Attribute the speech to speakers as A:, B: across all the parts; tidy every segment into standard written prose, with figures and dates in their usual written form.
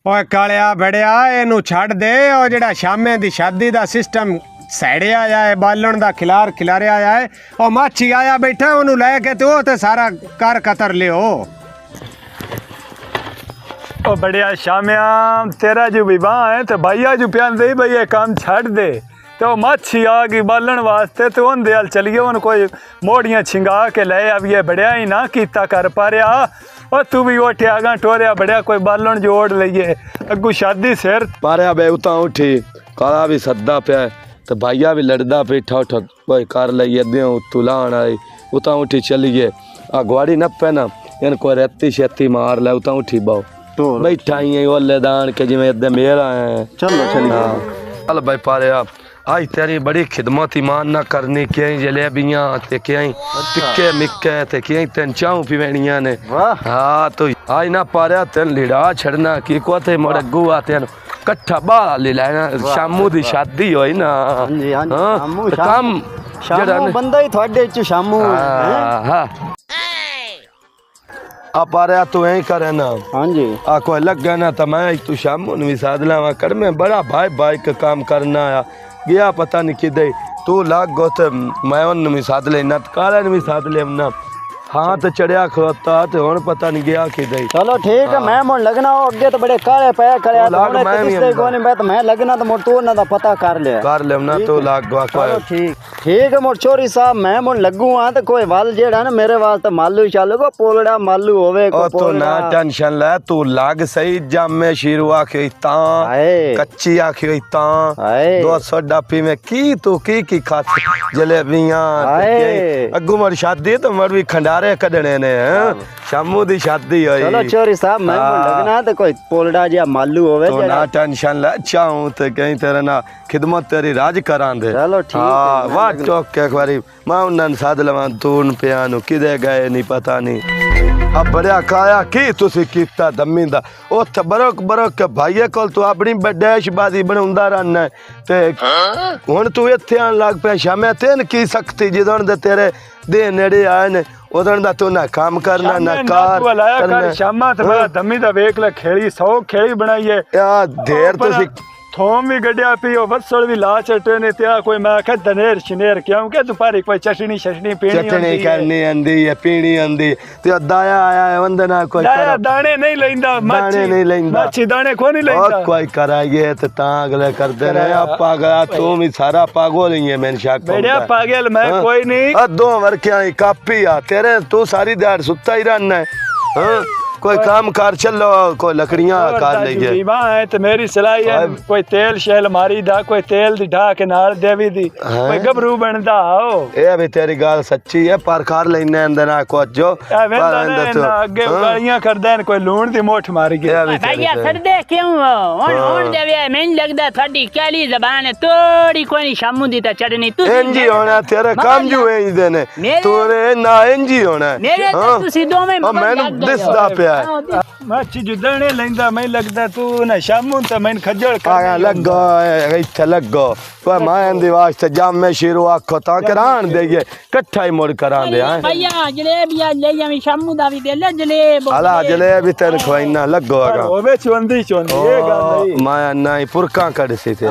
A: ओए कालिया बड़िया इनू छड़ दे और जेड़ा शामे दी शादी दा सिस्टम सैड़िया आया है बालन दा खिलारिया आया है और माछी आया बैठा ओनू लेके ते सारा कर कतर लियो।
B: ओ बढ़िया शामिया तेरा जो विवाह है तो भैया जो प्यान दे भैया काम छड़ दे तो माछी आ गई बालन वास्ते तो उन दयाल चलिए उन कोई मोड़ियां छिंगा के ले आविए बढ़िया ही ना कीता कर पा रहा और तू भी उठे आगा टोरिया बढ़िया कोई बालन जोड़ लइए अगू शादी सिर
C: पारिया बे उता उठी काला भी सद्दा पे तो भैया भी लड़दा पे उठ कोई कर लइए दे तुलान आई उता उठी चलिए आ ग्वाड़ी न पे ना इनको रेती शेती मार ले उता उठी बाओ बैठा ही ओले दान के जिमें इधर मेरा है
A: चलो चलिए
C: चल भाई पारिया आज तेरी बड़ी खिदमत ईमान ना करनी कई जलेबियां ते कई टिक्के मिक्के ते कई तेन चाऊ पीवनिया ने हाँ तो आज ना पारिया तेन लिड़ा छड़ना की को थे मोड़े गुआ तेन कट्ठा बाल ले लेना शामू दी शादी होई ना हां काम
A: शामू बंदा ही थोड़े च शामू
C: हां आ पारिया तू यही करे ना
A: हां जी
C: आ कोई लग गया ना तो मैं तू शामू ने भी साध लावा कर में बड़ा भाई का काम करना आया गया पता नहीं किधे तू लाग गो तो मैं उन भी साध ले ना काले ने भी साध ले ना हाँ तो चढ़िया खलोता तो हुन पता नहीं गया किधे।
A: चलो ठीक है मैं मुड़ लगना हो अगे तो बड़े काले पे खड़े तो मैं लगना तो मुड़ तू ना दा पता कर ले
C: ना तो लाग गो
A: चलो ठीक है मुड़ चोरी साहब मैं मुड़ लगू हां तो कोई वाल जेड़ा ना मेरे वास्ते मालू चालू को पोलड़ा मालू होवे को
C: तो ना टेंशन ले तू लाग सही जामे शीरू आखे ता कच्ची आखे ता 200 डापी में की खात जलेबियां अगू मर शादी तो मर भी खंडारे कढने ने शामू दी शादी होई।
A: चलो चोरी साहब मैं लगना तो कोई पोलड़ा या मालू होवे
C: तो ना टेंशन ले चाहूं तो कहीं तेरे ना खिदमत तेरी राज करां दे।
A: चलो ठीक है
C: वाह टोक के एक बारी मैं उन्नन साध लवां तून पियानु किदे गए नहीं पता नहीं अब बड़िया काया की तुसी कीता दमी दा ओथे बरक के भाईए कोल तू अपनी बडेशबाजी बनाउंदा रहना ते हुन तू इत्थे आन लग पे शामे तेन की सकती जिदन दे तेरे दे नेड़े आए ने उदन दा तू ना काम करना ना कार
B: शामा ते बड़ा दमी दा वेख ले खेली 100 खेली बनाईए
C: या देर तुसी
B: थोम भी गड्या पियो वसल भी ला चटे ने त्या कोई मैं कह दनेर शनेर क्यों के दोपहर कोई चटनी पीनी
C: करनी आंदी है पीनी आंदी ते दाया आया है वंदना कोई
B: दाने नहीं लेंदा मच्छी दाने को नहीं लेंदा
C: कोई कराइए तो ता अगले कर दे रे पागल तू भी सारा पागल ही है मैंने शक
B: बढ़िया पागल मैं कोई नहीं
C: दो वर क्या कापी आ तेरे तू सारी दिहाड़ सुता ही रहना है हां कोई काम कार चलो कोई लकड़ियां काट लीजिए
B: विवाह है तो मेरी सलाह है कोई तेल शेल मारी दा कोई तेल दी ढा के नाल देवी दी कोई गबरू बनदा आओ ए
C: भी तेरी गाल सच्ची है पर कार लेने अंदर ना को जो
B: आगे गालियां करदा है कोई लूण दी मोठ मार गया
D: भैया सर दे क्यों होन देवे मैं लगदा थाडी काली जबान है तोड़ी कोई शामू दी ता चढ़नी तू
C: एंजी होना तेरे काम जो है देने तोरे ना एंजी होना
D: मेरे तो तुसी दो में
C: मैं दिसदा पे
B: मच्छी जुदने लेंदा मैं लगदा तू ना शामू ते मैं खजल
C: कर लगो इथे लगो कोई मां दी वास्ते जामे शीरो आखो ता करान देगे इकट्ठा ही मोड़ करान दे हां
D: भैया जलेबियां ले जावी शामू दा भी दे ले जलेब
C: आला जलेबी तेरे खोइना लगो
B: ओवे चोंदी ये गल नहीं
C: मां नहीं पुरका कड़ सी थे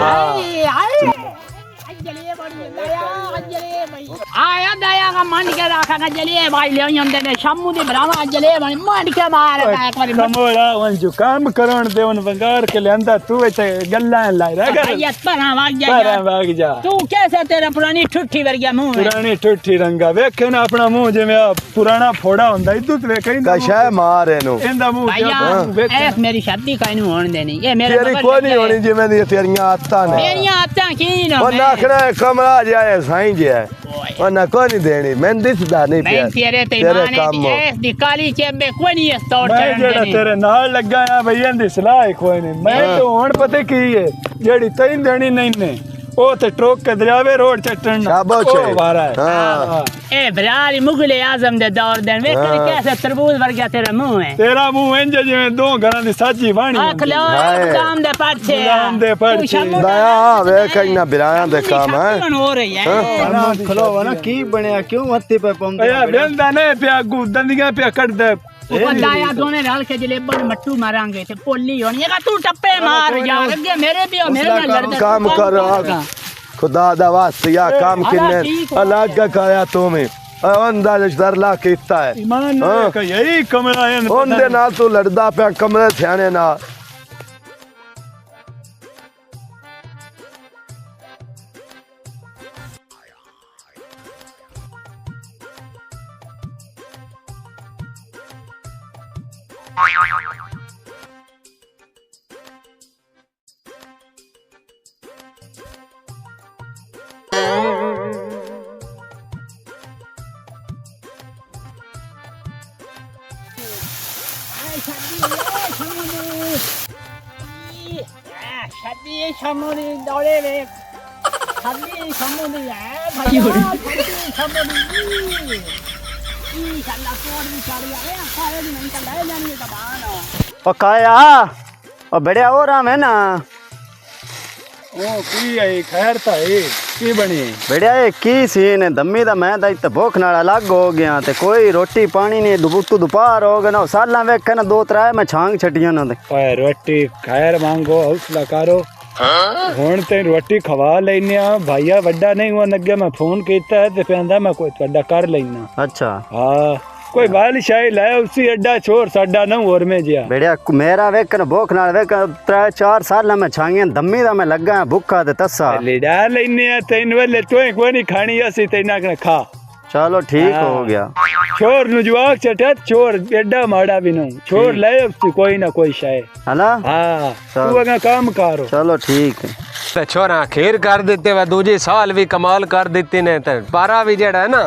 D: जलेब आया दया का मन के रखा का जलेब भाई ले अंदर ने शामू दे भरावा जलेब मन के मार एक बार
B: कमोड़ा वन जो काम करण दे उन बंगार के लेंदा तू ऐसे गल्ला लाई रह कर
D: भैया भाग जा तू कैसे तेरा पुरानी ठुठी वर गया मुंह
B: पुरानी ठुठी रंगा वेखे ना अपना मुंह जिਵੇਂ पुराना फोड़ा ਹੁੰਦਾ इदू ते वेखे
C: कशा मार एनु
B: इंदा मुंह
D: भैया मेरी शादी काई नु होने देनी ये मेरे
C: तेरी कोई नहीं होनी जिਵੇਂ दी तेरियां आदतां ने
D: मेरियां आदतां की ना
C: ओ नाखड़ा कमरा जाए साईं जे ओ ना कोई नहीं देनी मैं दिसदा नहीं
D: मैं तेरे ते माने एस दी काली चेबे कोई नहीं स्टोर
B: करन जेड़ा तेरे नाल लगा है भैया दी सलाह कोई नहीं मैं तो हुन पता की है जेड़ी तैन देनी नहीं ने ओ ते ट्रोक के दरियावे रोड चटन
C: शाबाश
B: है वारा है
D: हां ए बरारी मुगले आजम दे दौर देन वे कैसे तरबूज वर गया तेरा मुंह है
B: तेरा मुंह इंज जिਵੇਂ दो घरां दी साजी वाणी
D: आख लो काम दे पड़छे
C: दया वे कइना बिराया दे काम है
D: हो रही है
A: खलो ना की बनया क्यों हत्ती पे पंग
B: ए बेंदा ने पे गु दंदियां पे कट दे
D: पता है दोनों रल के जलेबन मट्टू मारांगे ते पोली होनी है तू टप्पे मार यार अगे मेरे भी हो मेरे में लड़ते
C: काम कर खुदा दा वास्ते या काम किन्ने अलग खाया तुम्हें अंदाज दरला कीता है
B: ईमान नाल का यही कमरा है
C: ਉਹਦੇ ਨਾਲ ਤੂੰ ਲੜਦਾ ਪਿਆ ਕਮਰੇ ਸਿਆਣੇ ਨਾਲ
D: शादी शमोनी दौड़े रे शादी शमोनी है भाई शमोनी ई शाला कोड भी चढ़ गया सारे दिन इनका ले जानी है जबान
E: ओ काया ओ बढ़िया हो रहा है ना
B: ओ की है खैर ता है की बनी
E: बढ़िया है की सीन है दम्मी दा मैं ता इत्ते भूख नाल अलग हो गया ते कोई रोटी पानी नहीं दुबुतू दोपहर हो गया ना साला वेख ना दो त्रै मैं छांग छटियां ना दे
B: ओए रोटी खैर मांगो हौसला करो ਹੁਣ ਤੇ ਰੋਟੀ ਖਵਾ ਲੈਨੇ ਆ ਭਾਈਆ ਵੱਡਾ ਨਹੀਂ ਉਹ ਅੱਗੇ ਮੈਂ ਫੋਨ ਕੀਤਾ ਹੈ ਤੇ ਕਹਿੰਦਾ ਮੈਂ ਕੋਈ ਤੁਹਾਡਾ ਕਰ ਲੈਣਾ
E: अच्छा
B: ਹਾਂ ਕੋਈ ਗੱਲ ਸ਼ਾਇ ਲੈ ਉਸੇ ਅੱਡਾ ਛੋੜ ਸਾਡਾ ਨਾ ਹੋਰ में ਜਿਆ
E: बढ़िया मेरा वेख ना भूख नाल वेख त्रै चार साल मैं छांगियां दम्मी दा मैं लगा भूखा ते तस्सा
B: ਲਿਡਾ ਲੈਨੇ ਆ ਤੈਨੂੰ ਵੇਲੇ ਤੂੰ ਕੋਈ ਨਹੀਂ ਖਾਣੀ ਅਸੀਂ ਤੈਨਾਂ ਕਨੇ ਖਾ
E: चलो ठीक हो गया
B: छोर नु जवाक चटा छोर एडा माड़ा भी नहीं छोर ले उसी कोई ना कोई शाय
E: है ना
B: हां
E: चल।
B: तू अगर काम करो
E: चलो ठीक है
A: ਤੇ ਛੋਰਾ ਖੀਰ ਕਰ ਦਿੱਤੇ ਵਾ ਦੂਜੀ ਸਾਲ ਵੀ ਕਮਾਲ ਕਰ ਦਿੱਤੀ ਨੇ ਤੇ ਪਾਰਾ ਵੀ ਜਿਹੜਾ ਹੈ ਨਾ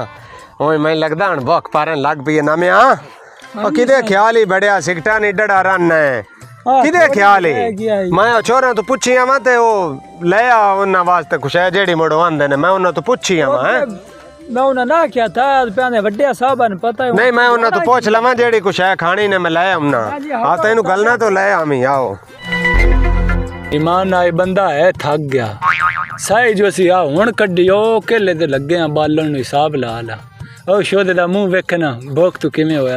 A: ਉਹ ਮੈਨੂੰ ਲੱਗਦਾ ਹਣ ਭੁੱਖ ਪਾਰਨ ਲੱਗ ਪਈ ਨਾ ਮੈਂ ਉਹ ਕਿਤੇ ਖਿਆਲ ਹੀ ਬੜਿਆ ਸਿਕਟਾ ਨਹੀਂ ਡੜਾ ਰਨ ਹੈ ਕਿਤੇ ਖਿਆਲ ਹੀ ਮੈਂ ਛੋਰਾਂ ਤੋਂ ਪੁੱਛੀ ਆਵਾਂ ਤੇ ਉਹ ਲੈ ਆ ਉਹਨਾਂ ਵਾਸਤੇ ਕੁਛ ਹੈ ਜਿਹੜੀ ਮੋੜੋ ਆਂਦੇ ਨੇ ਮੈਂ ਉਹਨਾਂ ਤੋਂ ਪੁੱਛੀ ਆਵਾਂ ਹੈ
F: मैं उन्हें ना क्या था प्याने वड्डे साहब ने पता है
A: नहीं मैं ਉਹਨਾਂ ਤੋਂ ਪੁੱਛ ਲਵਾਂ ਜਿਹੜੀ ਕੁਛ ਹੈ ਖਾਣੀ ਨੇ ਮੈਂ ਲੈ ਆਉਣਾ ਆ ਤੈਨੂੰ ਗੱਲ ਨਾ ਤੋਂ ਲੈ ਆਵੀਂ ਆਓ
B: ईमान आए बंदा है थक गया साई जो सी आ हुन कड्डियो केले ते लगे आ बालन नु हिसाब ला ला ओ शोदे दा मुंह वेखना भूख तू किवें होया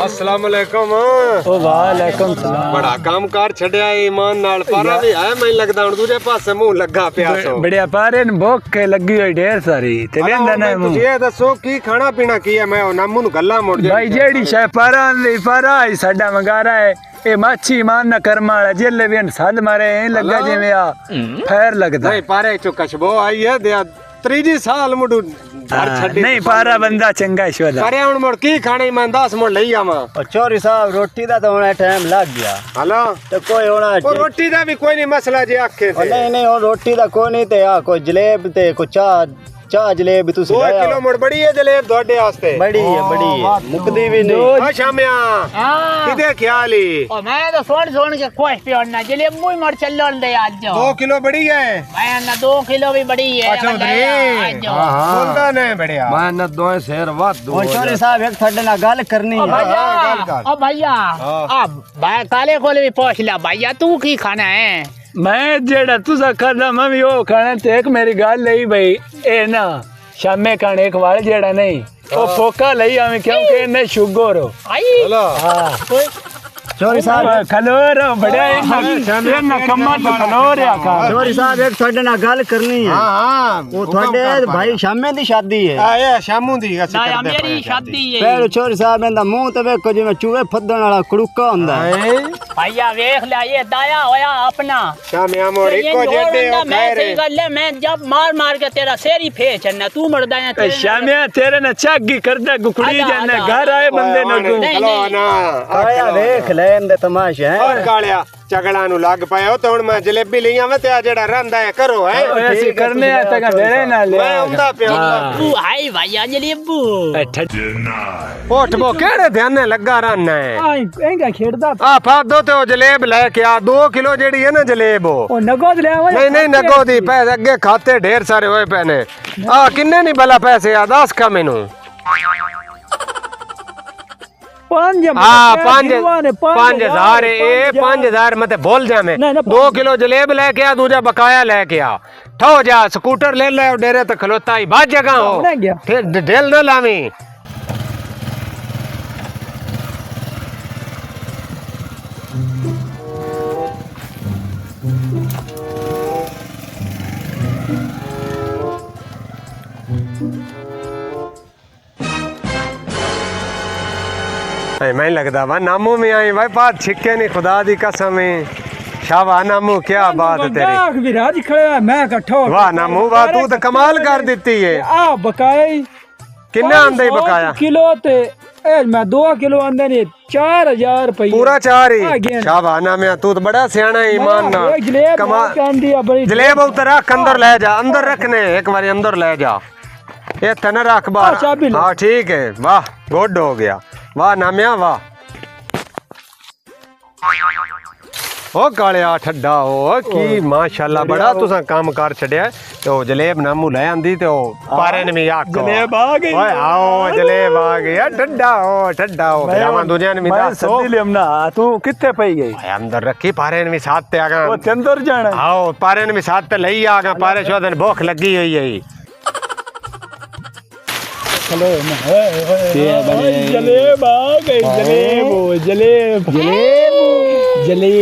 A: अस्सलाम वालेकुम
B: ओ वालेकुम सलाम
A: बड़ा काम कार छड़िया ईमान नाल पारा भी है मैं लगदा हुन दूजे पासे मुंह लगा पिया सो
B: बढ़िया पारे न भूख के लगी हुई ढेर सारी ते वेंदा ना मुंह
A: ਤੁਸੀਂ ਇਹ ਦੱਸੋ ਕੀ ਖਾਣਾ ਪੀਣਾ ਕੀ ਹੈ ਮੈਂ ਉਹ ਨਾਮੂ ਨੂੰ ਗੱਲਾਂ ਮੁੜ
B: भाई जेड़ी शे पारा ली पारा ही साडा मंगारा है ए माछी मान न कर्मा वाला जेले भी सद मारे लगा जिवें आ फैर लगदा
A: नहीं पारे चो कशबो आई है दे त्रीजी साल मुडू घर छड्डी
B: नहीं पारा बंदा चंगा शोदा
A: पारे हुन मुड़ की खाणी मैं 10 मुड़ लई आवां
E: और चोरी साहब रोटी दा तो होना टाइम लग गया
A: हलो
E: तो कोई होना
A: ਉਹ ਰੋਟੀ ਦਾ ਵੀ ਕੋਈ ਨਹੀਂ ਮਸਲਾ ਜੇ ਆਖੇ
E: और
A: ਤੇ
E: नहीं नहीं और रोटी दा कोई नहीं ते आ कोई जलेब ते कोई चाह जलेब तुस
A: 2 किलो मुड़ बड़ी है जलेब ਤੁਹਾਡੇ ਵਾਸਤੇ
E: बड़ी है मुकदी भी नहीं
A: ਆ ਸ਼ਾਮਿਆ
D: हां
A: ਕਿਤੇ ਖਿਆਲ ਹੀ
D: ओ मैं तो सोन के कोई पियो ना जलेबू ही मर चलन दे आज
A: 2 किलो बड़ी है
D: मैं ना 2 किलो भी बड़ी है
A: अच्छा उधरी बोलदा ने बड़िया
C: ਮੈਂ ਨਾ ਦੋਏ ਸ਼ੇਰ ਵਾਧੂ
E: और चोरी साहब एक थोड़े नाल गल करनी है
D: ओ भैया अब भाई काले कोले भी पूछ ला भैया तू की खाना है
B: मैं जेड़ा तुसा खादा मैं भी ओ खाना ते एक मेरी गल लई भाई ए ना शामे खाने एक वाल जेड़ा नहीं ओ फोका लई आवे क्योंकि इन्हें शुगर हो
D: आई
A: हेलो
B: हां
E: चोरी साहब
B: खलोर बड़ा ना कम्मा तो खलोर या का
E: चोरी साहब एक थोड़े नाल गल करनी है
A: हां हां
E: वो थोड़े भाई शामे दी शादी है
A: आए शामू दी ਅਸੀਂ
D: ना
A: ਕਰਦੇ
D: मेरी
A: पए
D: शादी है
E: पहले चोरी साहब इंदा मुंह ते वेखो जिवें चूहे फदन वाला कड़ुका हुंदा है
D: भैया देख ले ये दाया होया अपना
A: शामिया मोड़
D: ये
A: इको
D: जोड़
A: जेडे
D: बंदा
A: हो
D: मैं
A: खैर
D: सही गल है मैं जब मार के तेरा शेर ही फेच है तू मर दाया तेरे
B: शामिया तेरे ने चागी करदा गुकड़ी जाने घर आए बंदे ने
A: हलो ना
E: आया देख ले इंदे तमाशे
A: और
E: हैं
A: कालिया ਝਗੜਾ ਨੂੰ ਲੱਗ ਪਿਆ ਤੇ ਹੁਣ ਮੈਂ ਜਲੇਬੀ ਲਈ ਆਵਾਂ ਤੇ ਆ ਜਿਹੜਾ ਰਹਿੰਦਾ ਹੈ ਕਰੋ ਹੈ
B: ऐसे करने आ तक ढेरे ना ले
A: ਮੈਂ ਆਉਂਦਾ ਪਿਆ
D: जलेबू हाय भैया जलेबू
A: ਉੱਠ ਬੋ ਕਿਹੜੇ ਧਿਆਨੇ ਲੱਗਾ ਰਹਿਣਾ ਹੈ
F: इनका खेड़दा
A: ਆ ਫਾਦੋ ਤੇ ਉਹ ਜਲੇਬ ਲੈ ਕੇ ਆ 2 ਕਿਲੋ ਜਿਹੜੀ ਹੈ ਨਾ ਜਲੇਬ ਉਹ
F: ओ नगद ले आवे
A: ਨਹੀਂ ਨਹੀਂ ਨਗੋ ਦੀ ਪੈਸੇ ਅੱਗੇ ਖਾਤੇ ਢੇਰ ਸਾਰੇ ਹੋਏ ਪਏ ਨੇ ਆ ਕਿੰਨੇ ਨਹੀਂ ਭਲਾ ਪੈਸੇ ਆ ਦੱਸ ਕਾ ਮੈਨੂੰ
F: पांच
A: हाँ 5000 ए 5000 मत बोल जा मैं 2 किलो जलेब लेके आ दूजा बकाया लेके आ ठो जा स्कूटर ले ले डेरे तो खलोता ही बात जगह हो फिर ढेल न लावी मैं लगदा वा नामू में आई भाई बात छिके नहीं खुदा दी कसम है शाबा नामू क्या बात है तेरी
F: गाहक भी राज खड़ा मैं इकट्ठा
A: वाह नामू वाह तू तो कमाल कर देती है
F: आ बकाया ही
A: किन्ने आंदे ही बकाया
F: किलो ते ए मैं 2 किलो आंदे ने 4000 रुपए
A: पूरा 4
F: आ
A: ही
F: गया।
A: शाबा नामिया तू तो बड़ा सियाना है ईमान ना
F: जलेब
A: कमाल
F: आंदी आ बड़ी
A: जलेब उतर रख अंदर ले जा अंदर रखने एक बार अंदर ले जा ये तन रख बाहर
F: चाबी ले।
A: हाँ ठीक है वाह गुड हो गया वाह नामिया वाह ओ कालिया ठड्डा हो की माशाल्लाह बड़ा तुसा काम कर छड़िया तो जलेब नामू ले आंदी तो पारे ने भी आको
B: जलेब आ गई
A: ओए आओ जलेब आ गया ठड्डा हो फिर दूजिया ने भी
B: मैं
A: दसो
B: सदी लियमना तू कितने पई गई
A: भाई अंदर रखी पारे ने भी साथ ते आगा
B: वो ते अंदर जाना
A: आओ पारे ने भी साथ ते लई आगा पारे शो दिन भूख लगी हुई है
F: जलेब आ गई जलेब जलेब जलेब